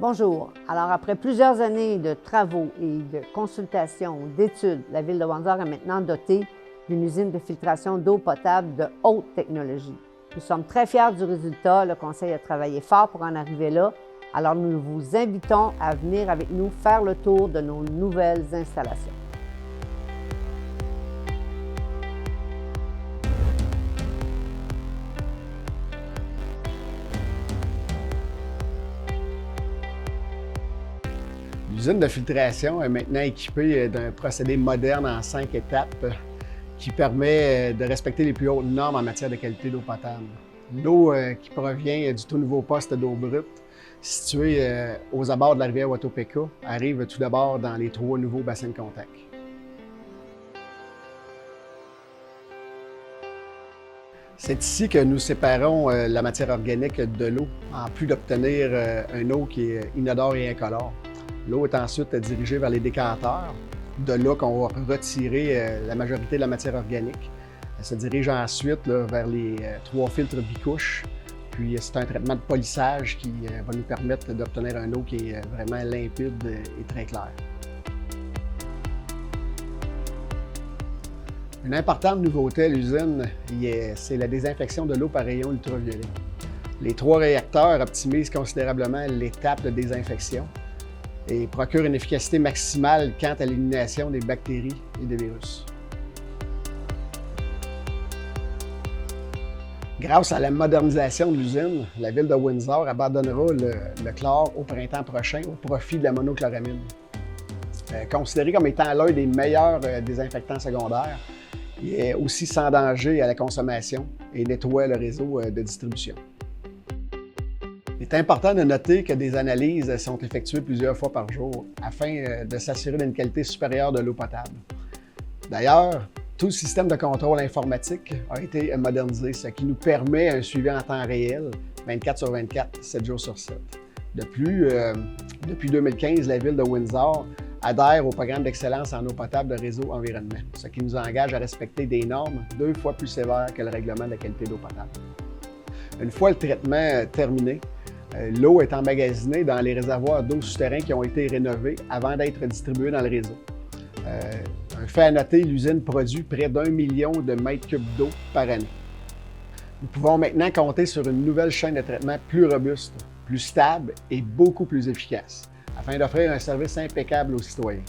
Bonjour. Alors, après plusieurs années de travaux et de consultations, d'études, la Ville de Windsor est maintenant dotée d'une usine de filtration d'eau potable de haute technologie. Nous sommes très fiers du résultat. Le Conseil a travaillé fort pour en arriver là. Alors, nous vous invitons à venir avec nous faire le tour de nos nouvelles installations. L'usine de filtration est maintenant équipée d'un procédé moderne en 5 étapes qui permet de respecter les plus hautes normes en matière de qualité d'eau potable. L'eau qui provient du tout nouveau poste d'eau brute situé aux abords de la rivière Watopeka arrive tout d'abord dans les 3 nouveaux bassins de contact. C'est ici que nous séparons la matière organique de l'eau, en plus d'obtenir une eau qui est inodore et incolore. L'eau est ensuite dirigée vers les décanteurs. De là qu'on va retirer la majorité de la matière organique. Elle se dirige ensuite vers les 3 filtres bicouches. Puis c'est un traitement de polissage qui va nous permettre d'obtenir une eau qui est vraiment limpide et très claire. Une importante nouveauté à l'usine, c'est la désinfection de l'eau par rayons ultraviolets. Les 3 réacteurs optimisent considérablement l'étape de désinfection et procurent une efficacité maximale quant à l'élimination des bactéries et des virus. Grâce à la modernisation de l'usine, la Ville de Windsor abandonnera le chlore au printemps prochain au profit de la monochloramine. Considéré comme étant l'un des meilleurs désinfectants secondaires, il est aussi sans danger à la consommation et nettoie le réseau de distribution. Il est important de noter que des analyses sont effectuées plusieurs fois par jour afin de s'assurer d'une qualité supérieure de l'eau potable. D'ailleurs, tout le système de contrôle informatique a été modernisé, ce qui nous permet un suivi en temps réel, 24 sur 24, 7 jours sur 7. De plus, depuis 2015, la Ville de Windsor adhère au programme d'excellence en eau potable de Réseau Environnement, ce qui nous engage à respecter des normes 2 fois plus sévères que le règlement de la qualité d'eau potable. Une fois le traitement terminé, l'eau est emmagasinée dans les réservoirs d'eau souterrains qui ont été rénovés avant d'être distribués dans le réseau. Un fait à noter, l'usine produit près d'1 million de mètres cubes d'eau par année. Nous pouvons maintenant compter sur une nouvelle chaîne de traitement plus robuste, plus stable et beaucoup plus efficace, afin d'offrir un service impeccable aux citoyens.